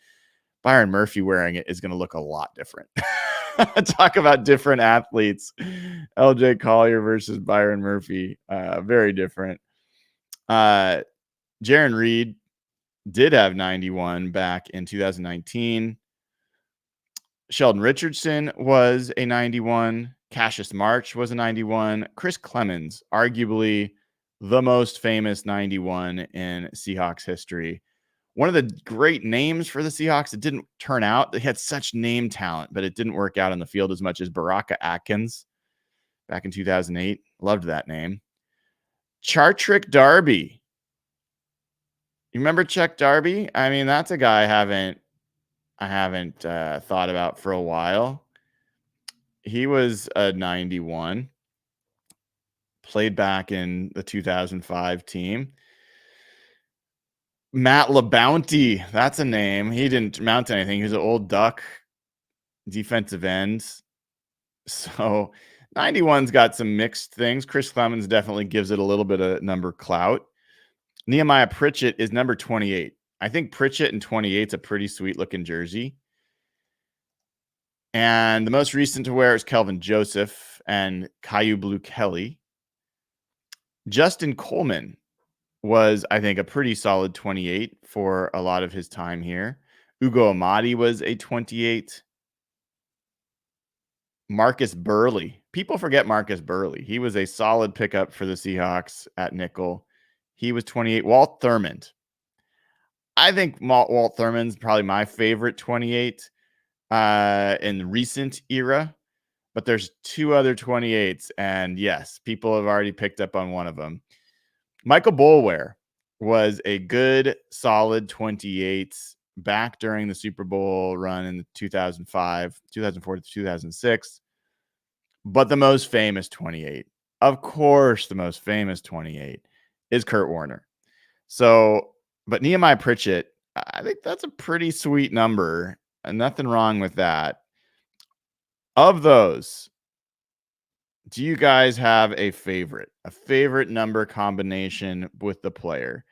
Byron Murphy wearing it is going to look a lot different. Talk about different athletes. LJ Collier versus Byron Murphy. Very different. Jaron Reed did have 91 back in 2019. Sheldon Richardson was a 91. Cassius March was a 91. Chris Clemens, arguably the most famous 91 in Seahawks history. One of the great names for the Seahawks, it didn't turn out. They had such name talent, but it didn't work out on the field as much as Baraka Atkins back in 2008. Loved that name. Chartrick Darby. You remember Chuck Darby? I mean, that's a guy I haven't thought about for a while. He was a 91. Played back in the 2005 team. Matt LaBounty, that's a name. He didn't mount anything. He was an old Duck defensive end. So 91's got some mixed things. Chris Clemens definitely gives it a little bit of number clout. Nehemiah Pritchett is number 28. I think Pritchett in 28 is a pretty sweet looking jersey. And the most recent to wear is Kelvin Joseph and Caillou Blue Kelly. Justin Coleman was, I think, a pretty solid 28 for a lot of his time here. Ugo Amadi was a 28. Marcus Burley. People forget Marcus Burley. He was a solid pickup for the Seahawks at nickel. He was 28. Walt Thurmond. I think Walt Thurmond's probably my favorite 28 in the recent era. But there's two other 28s. And yes, people have already picked up on one of them. Michael Boulware was a good, solid 28 back during the Super Bowl run in 2004 to 2006. But the most famous 28 of course, the most famous 28 is Kurt Warner. So, but Nehemiah Pritchett, I think that's a pretty sweet number. Nothing wrong with that. Of those, do you guys have a favorite number combination with the player?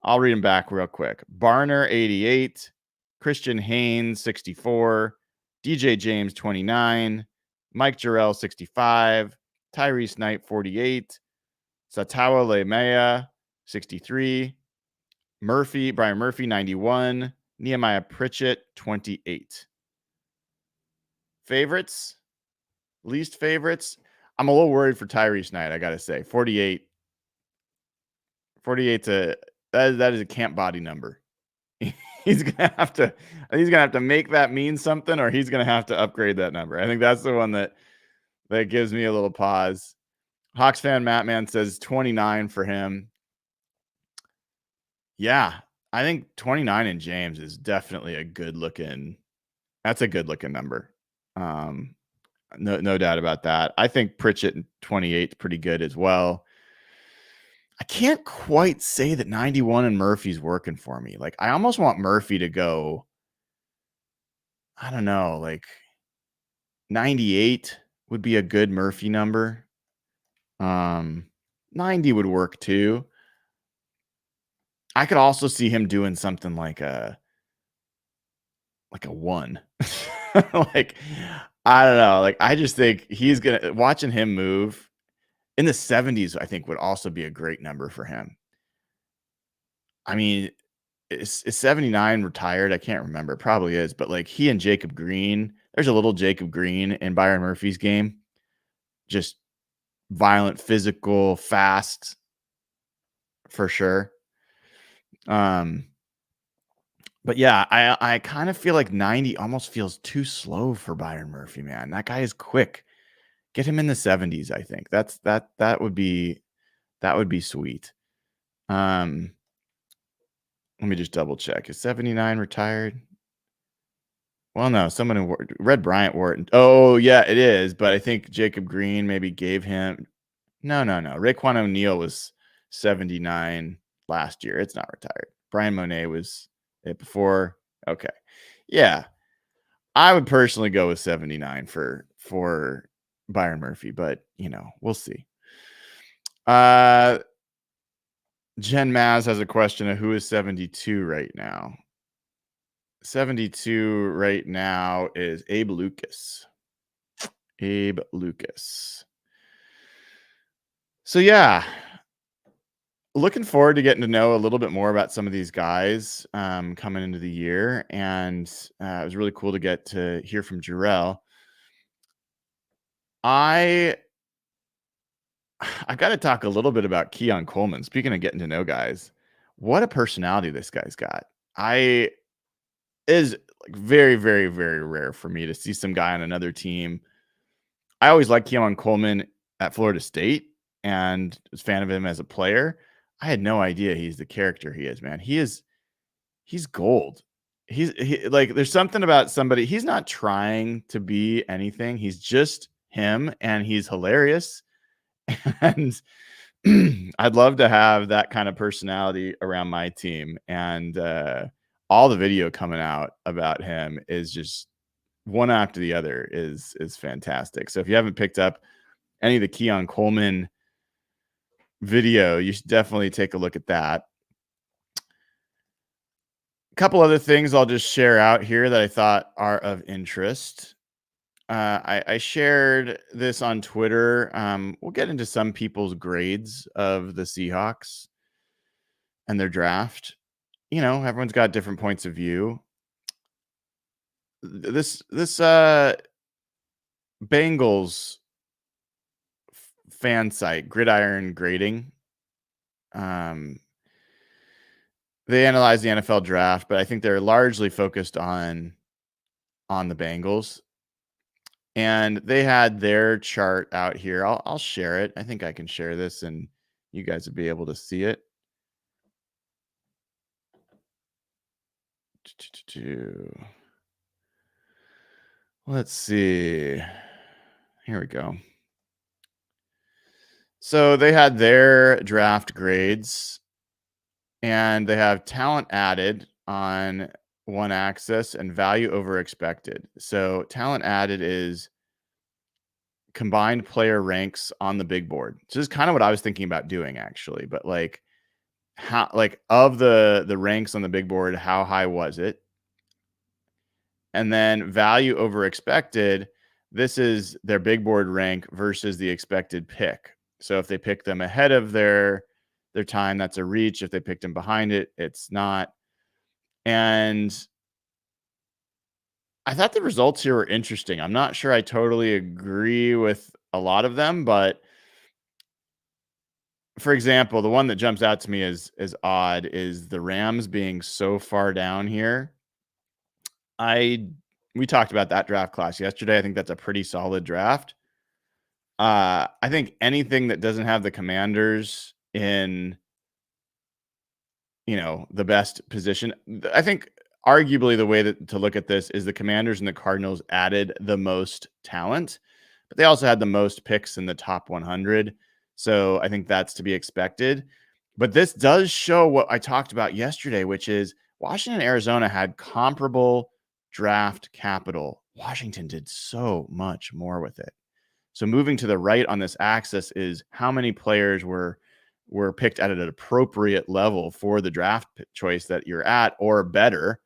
I'll read them back real quick. Barner, 88. Christian Haynes, 64. DJ James, 29. Mike Jerell, 65. Tyrese Knight, 48. Satawa Leimea, 63. Brian Murphy, 91. Nehemiah Pritchett, 28. Favorites? Least favorites? I'm a little worried for Tyrese Knight, I got to say. 48. 48 that is a camp body number. he's gonna have to make that mean something, or he's gonna have to upgrade that number. I think that's the one that gives me a little pause. Hawks fan Matt Man says 29 for him. Yeah, I think 29 in James is definitely a good looking number. No doubt about that. I think Pritchett in 28 is pretty good as well. I can't quite say that 91 and Murphy's working for me. Like, I almost want Murphy to go, I don't know, like 98 would be a good Murphy number. 90 would work too. I could also see him doing something like a 1. Like, I don't know. Like, I just think watching him move in the 70s, I think would also be a great number for him. I mean, is 79 retired? I can't remember. Probably is. But like, he and Jacob Green, there's a little Jacob Green in Byron Murphy's game. Just violent, physical, fast, for sure. But yeah, I kind of feel like 90 almost feels too slow for Byron Murphy, man. That guy is quick. Get him in the 70s, I think. That would be sweet. Let me just double check. Is 79 retired? Well, no, someone in Red Bryant Wharton. Oh, yeah, it is. But I think Jacob Green maybe gave him. No. Raekwon O'Neal was 79 last year. It's not retired. Brian Monet was it before. Okay. Yeah. I would personally go with 79 for Byron Murphy, but we'll see. Jen Maz has a question of who is 72 right now. 72 right now is Abe Lucas. So yeah, looking forward to getting to know a little bit more about some of these guys coming into the year, and it was really cool to get to hear from Jurrell. I've got to talk a little bit about Keon Coleman. Speaking of getting to know guys, what a personality this guy's got. Is like very, very, very rare for me to see some guy on another team. I always liked Keon Coleman at Florida State and was a fan of him as a player. I had no idea he's the character he is, man. He's gold. Like, there's something about somebody. He's not trying to be anything. He's just him, and he's hilarious. And I'd love to have that kind of personality around my team. And all the video coming out about him is just one after the other is fantastic. So if you haven't picked up any of the Keon Coleman video, you should definitely take a look at that. A couple other things I'll just share out here that I thought are of interest. I shared this on Twitter. We'll get into some people's grades of the Seahawks and their draft. Everyone's got different points of view. This Bengals fan site, Gridiron Grading, they analyze the NFL draft, but I think they're largely focused on the Bengals. And they had their chart out here. I'll share it. I think I can share this, and you guys will be able to see it. Let's see. Here we go. So they had their draft grades, and they have talent added on one axis and value over expected. So talent added is combined player ranks on the big board. So this is kind of what I was thinking about doing actually, but like how like of the ranks on the big board, how high was it? And then value over expected, this is their big board rank versus the expected pick. So if they pick them ahead of their time, that's a reach. If they picked them behind it, it's not. And I thought the results here were interesting. I'm not sure I totally agree with a lot of them, but for example, the one that jumps out to me as odd is the Rams being so far down here. I We talked about that draft class yesterday. I think that's a pretty solid draft. I think anything that doesn't have the Commanders in, the best position. I think arguably the way to look at this is the Commanders and the Cardinals added the most talent, but they also had the most picks in the top 100. So I think that's to be expected. But this does show what I talked about yesterday, which is Washington and Arizona had comparable draft capital. Washington did so much more with it. So moving to the right on this axis is how many players were picked at an appropriate level for the draft choice that you're at or better.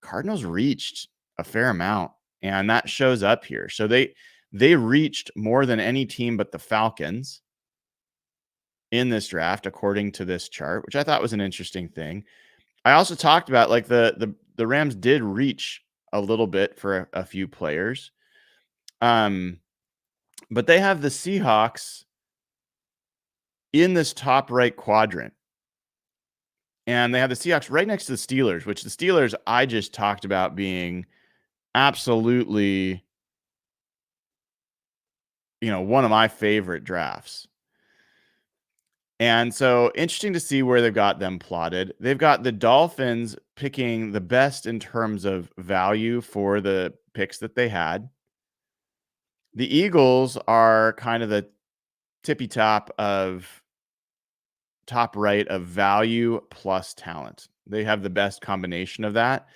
Cardinals reached a fair amount, and that shows up here. So they reached more than any team but the Falcons in this draft, according to this chart, which I thought was an interesting thing. I also talked about like the Rams did reach a little bit for a few players. But they have the Seahawks in this top right quadrant. And they have the Seahawks right next to the Steelers, which the Steelers I just talked about being absolutely, one of my favorite drafts. And so interesting to see where they've got them plotted. They've got the Dolphins picking the best in terms of value for the picks that they had. The Eagles are kind of the tippy top top right of value plus talent. They have the best combination of that.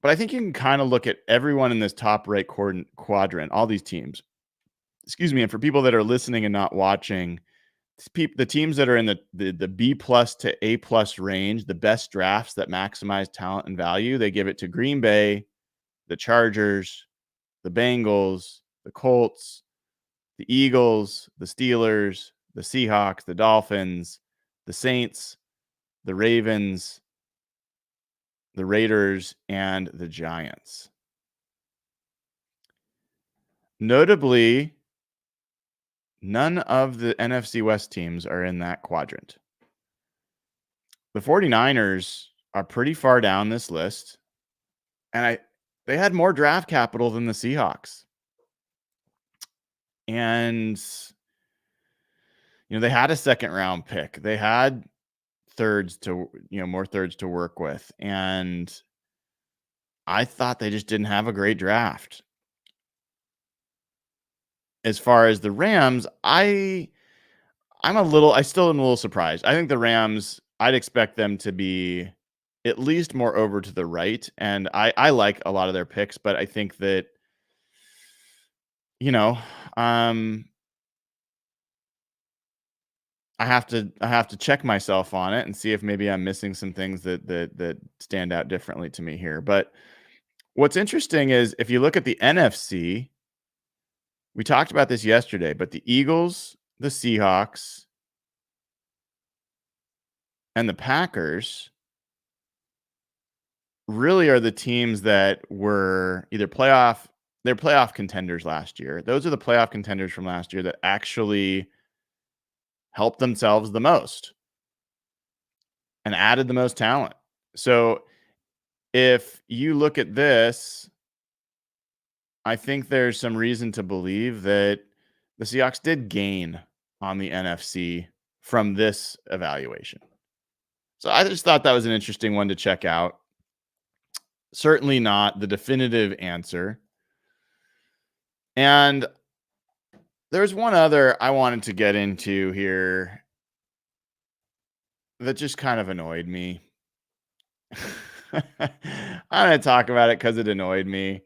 But I think you can kind of look at everyone in this top right quadrant, all these teams. Excuse me. And for people that are listening and not watching, the teams that are in the B plus to A plus range, the best drafts that maximize talent and value, they give it to Green Bay, the Chargers, the Bengals, the Colts, the Eagles, the Steelers, the Seahawks, the Dolphins, the Saints, the Ravens, the Raiders, and the Giants. Notably, none of the NFC West teams are in that quadrant. The 49ers are pretty far down this list, and they had more draft capital than the Seahawks. And they had a second round pick. They had more thirds to work with, and I thought they just didn't have a great draft. As far as the Rams, I still am a little surprised. I think the Rams, I'd expect them to be at least more over to the right. And I like a lot of their picks, but I think that, I have to check myself on it and see if maybe I'm missing some things that stand out differently to me here. But what's interesting is if you look at the NFC, we talked about this yesterday, but the Eagles, the Seahawks, and the Packers really are the teams that were either they're playoff contenders last year. Those are the playoff contenders from last year that actually helped themselves the most and added the most talent. So if you look at this, I think there's some reason to believe that the Seahawks did gain on the NFC from this evaluation. So I just thought that was an interesting one to check out. Certainly not the definitive answer. And There's one other I wanted to get into here that just kind of annoyed me. I'm going to talk about it because it annoyed me.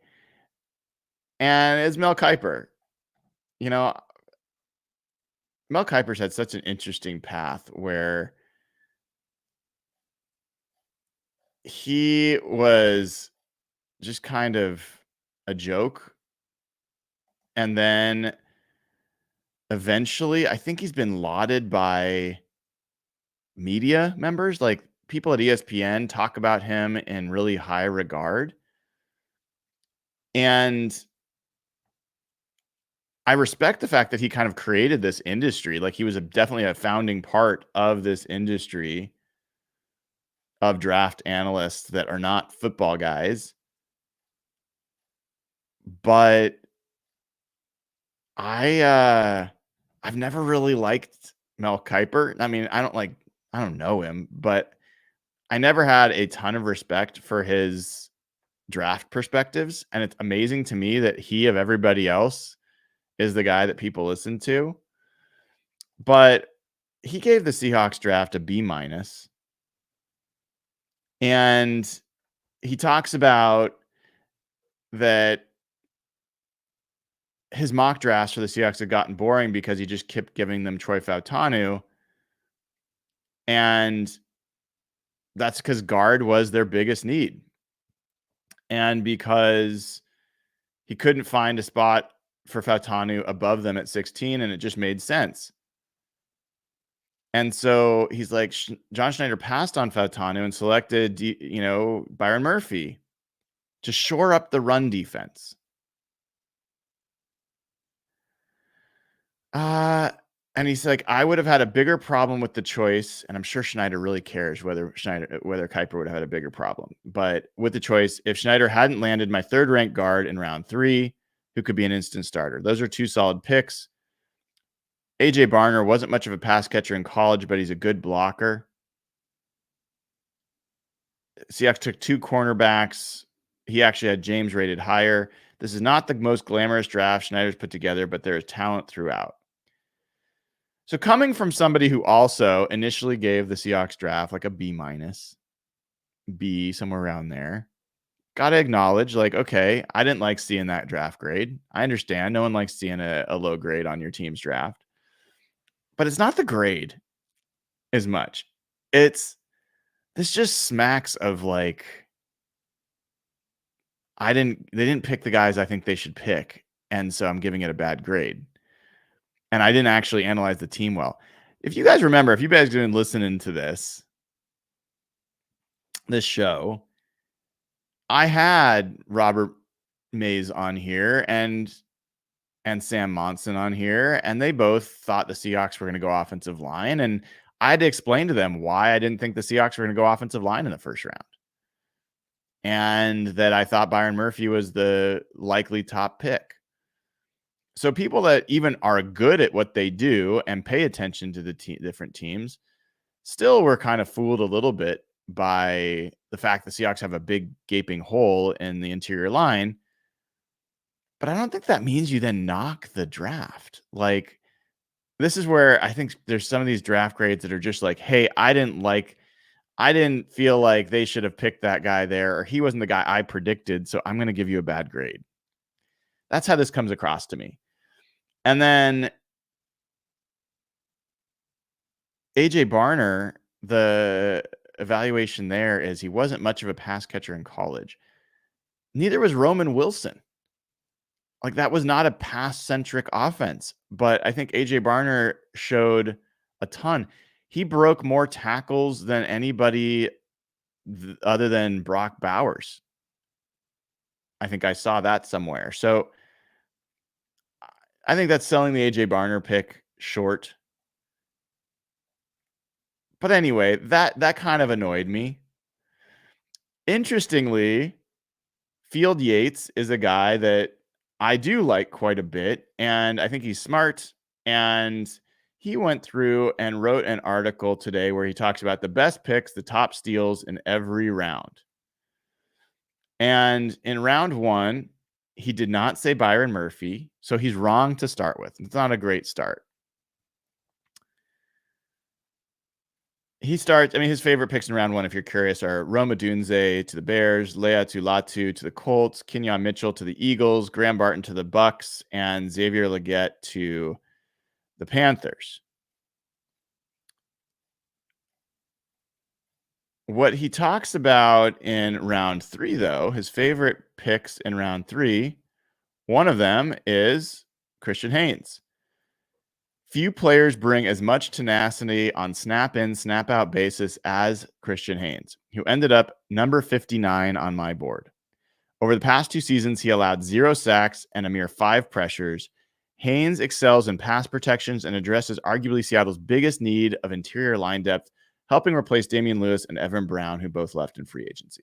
And it's Mel Kiper. You know, Mel Kiper's had such an interesting path where he was just kind of a joke. And then eventually, I think he's been lauded by media members. Like people at ESPN talk about him in really high regard. And I respect the fact that he kind of created this industry. Like he was definitely a founding part of this industry of draft analysts that are not football guys. But I've never really liked Mel Kiper. I mean, I don't know him, but I never had a ton of respect for his draft perspectives. And it's amazing to me that he, of everybody else, is the guy that people listen to. But he gave the Seahawks draft a B-. And he talks about that his mock drafts for the Seahawks had gotten boring because he just kept giving them Troy Fautanu. And that's because guard was their biggest need. And because he couldn't find a spot for Fautanu above them at 16, and it just made sense. And so he's like, John Schneider passed on Fautanu and selected, Byron Murphy to shore up the run defense. And he's like, I would have had a bigger problem with the choice, and I'm sure Schneider really cares whether Kiper would have had a bigger problem. But with the choice, if Schneider hadn't landed my third-ranked guard in round 3, who could be an instant starter. Those are 2 solid picks. AJ Barner wasn't much of a pass catcher in college, but he's a good blocker. Seahawks took 2 cornerbacks. He actually had James rated higher. This is not the most glamorous draft Schneider's put together, but there is talent throughout. So coming from somebody who also initially gave the Seahawks draft like a B-, B, somewhere around there, got to acknowledge, like, okay, I didn't like seeing that draft grade. I understand. No one likes seeing a low grade on your team's draft. But it's not the grade as much. This just smacks of like, they didn't pick the guys I think they should pick. And so I'm giving it a bad grade. And I didn't actually analyze the team well. If you guys remember, if you guys have been listening to this show, I had Robert Mays on here and Sam Monson on here, and they both thought the Seahawks were going to go offensive line. And I had to explain to them why I didn't think the Seahawks were going to go offensive line in the first round. And that I thought Byron Murphy was the likely top pick. So people that even are good at what they do and pay attention to the different teams still were kind of fooled a little bit by the fact the Seahawks have a big gaping hole in the interior line. But I don't think that means you then knock the draft. Like, this is where I think there's some of these draft grades that are just like, hey, I didn't feel like they should have picked that guy there, or he wasn't the guy I predicted, so I'm going to give you a bad grade. That's how this comes across to me. And then AJ Barner, the evaluation there is he wasn't much of a pass catcher in college. Neither was Roman Wilson. Like, that was not a pass-centric offense, but I think AJ Barner showed a ton. He broke more tackles than anybody other than Brock Bowers. I think I saw that somewhere. So I think that's selling the AJ Barner pick short. But anyway, that kind of annoyed me. Interestingly, Field Yates is a guy that I do like quite a bit, and I think he's smart. And he went through and wrote an article today where he talks about the best picks, the top steals in every round. And in round 1, He did not say Byron Murphy, so he's wrong to start with. It's not a great start. He starts, his favorite picks in round one, if you're curious, are Roma Dunze to the Bears, Leatu Latu to the Colts, Kenyon Mitchell to the Eagles, Graham Barton to the Bucks, and Xavier Legette to the Panthers. What he talks about in round three, though, his favorite picks in round three, one of them is Christian Haynes. Few players bring as much tenacity on snap-in, snap-out basis as Christian Haynes, who ended up number 59 on my board. Over the past 2 seasons, he allowed 0 sacks and a mere 5 pressures. Haynes excels in pass protections and addresses arguably Seattle's biggest need of interior line depth, helping replace Damian Lewis and Evan Brown, who both left in free agency.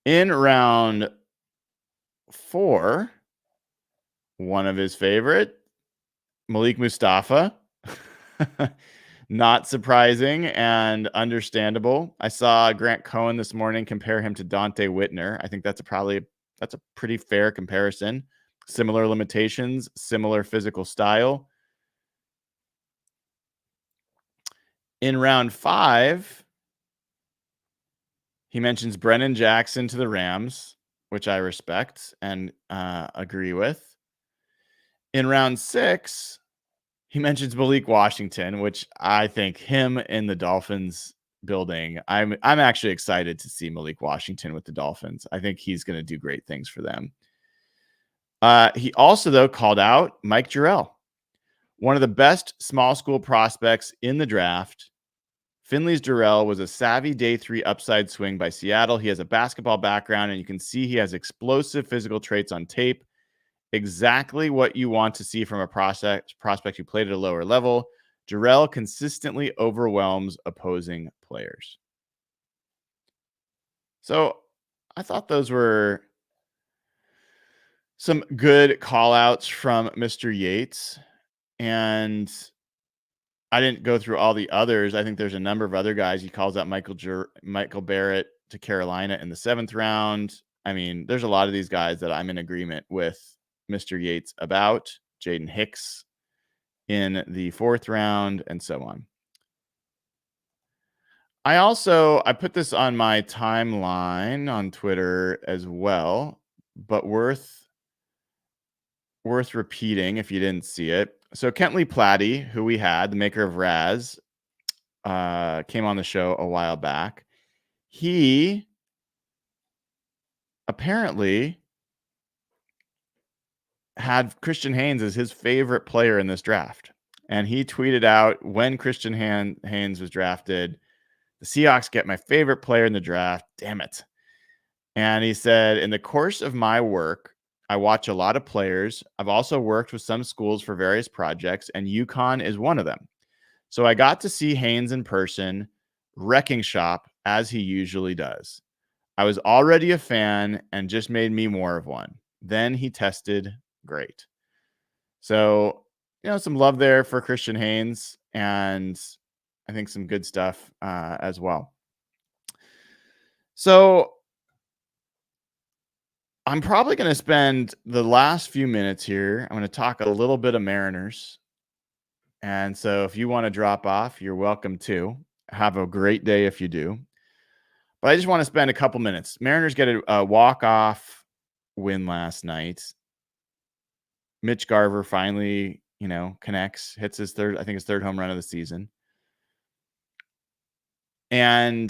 In round 4, one of his favorite, Malik Mustafa. Not surprising and understandable. I saw Grant Cohen this morning compare him to Dante Whitner. I think that's a pretty fair comparison. Similar limitations, similar physical style. In round 5, he mentions Brennan Jackson to the Rams, which I respect and agree with. In round 6, he mentions Malik Washington, which I think him in the Dolphins building. I'm actually excited to see Malik Washington with the Dolphins. I think he's going to do great things for them. He also, though, called out Mike Jerell, one of the best small school prospects in the draft. Finley's Jurrell was a savvy day 3 upside swing by Seattle. He has a basketball background, and you can see he has explosive physical traits on tape. Exactly what you want to see from a prospect who played at a lower level. Jurrell consistently overwhelms opposing players. So I thought those were some good call outs from Mr. Yates. And I didn't go through all the others. I think there's a number of other guys. He calls out Michael Barrett to Carolina in the 7th round. There's a lot of these guys that I'm in agreement with Mr. Yates about. Jaden Hicks in the 4th round, and so on. I put this on my timeline on Twitter as well, but worth repeating if you didn't see it. So Kentley Platte, who we had, the maker of Raz, came on the show a while back. He apparently had Christian Haynes as his favorite player in this draft. And he tweeted out when Christian Haynes was drafted, the Seahawks get my favorite player in the draft. Damn it. And he said, in the course of my work, I watch a lot of players. I've also worked with some schools for various projects, and UConn is one of them. So I got to see Haynes in person, wrecking shop, as he usually does. I was already a fan and just made me more of one. Then he tested great. So, some love there for Christian Haynes, and I think some good stuff as well. So I'm probably going to spend the last few minutes here. I'm going to talk a little bit of Mariners. And so if you want to drop off, you're welcome to. Have a great day if you do. But I just want to spend a couple minutes. Mariners get a walk-off win last night. Mitch Garver finally, connects, hits his third home run of the season. And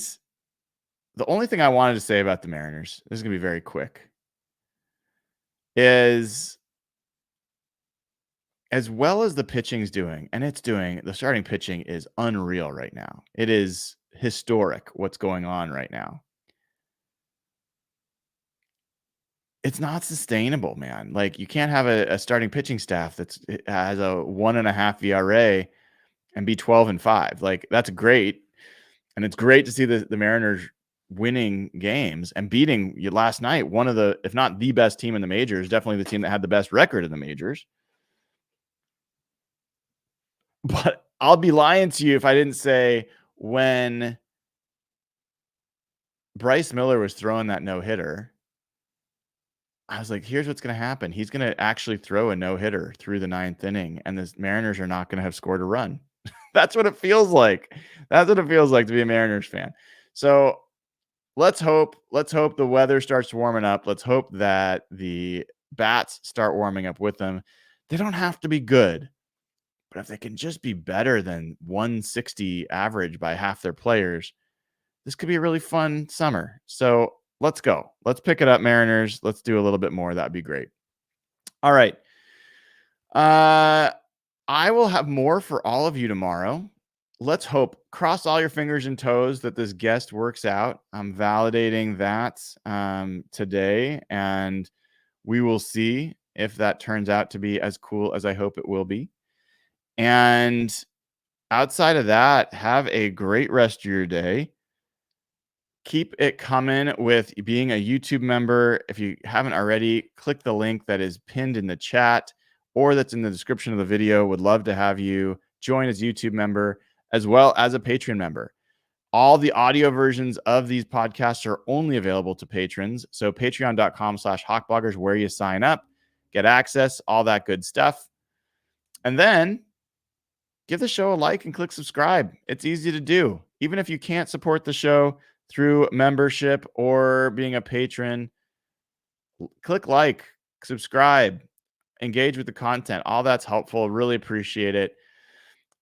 the only thing I wanted to say about the Mariners, this is going to be very quick, is as well as the pitching's doing, and the starting pitching is unreal right now. It is historic what's going on right now. It's not sustainable, man. Like, you can't have a starting pitching staff that has a 1.5 ERA and be 12-5. Like, that's great. And it's great to see the Mariners winning games and beating you last night. One of the, if not the best team in the majors, definitely the team that had the best record in the majors. But I'll be lying to you if I didn't say when Bryce Miller was throwing that no-hitter, I was like, here's what's going to happen. He's going to actually throw a no-hitter through the 9th inning, and the Mariners are not going to have scored a run. That's what it feels like. That's what it feels like to be a Mariners fan. So let's hope the weather starts warming up. Let's hope that the bats start warming up with them. They don't have to be good, but if they can just be better than 160 average by half their players, this could be a really fun summer. So let's go. Let's pick it up, Mariners. Let's do a little bit more. That'd be great. All right. I will have more for all of you tomorrow. Let's hope, cross all your fingers and toes that this guest works out. I'm validating that today, and we will see if that turns out to be as cool as I hope it will be. And outside of that, have a great rest of your day. Keep it coming with being a YouTube member. If you haven't already, click the link that is pinned in the chat or that's in the description of the video. Would love to have you join as a YouTube member as well as a Patreon member. All the audio versions of these podcasts are only available to patrons. So patreon.com/hawkbloggers, where you sign up, get access, all that good stuff. And then give the show a like and click subscribe. It's easy to do. Even if you can't support the show through membership or being a patron, click like, subscribe, engage with the content. All that's helpful. Really appreciate it.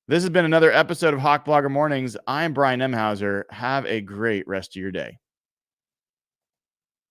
This has been another episode of Hawk Blogger Mornings. I'm Brian Emhauser. Have a great rest of your day.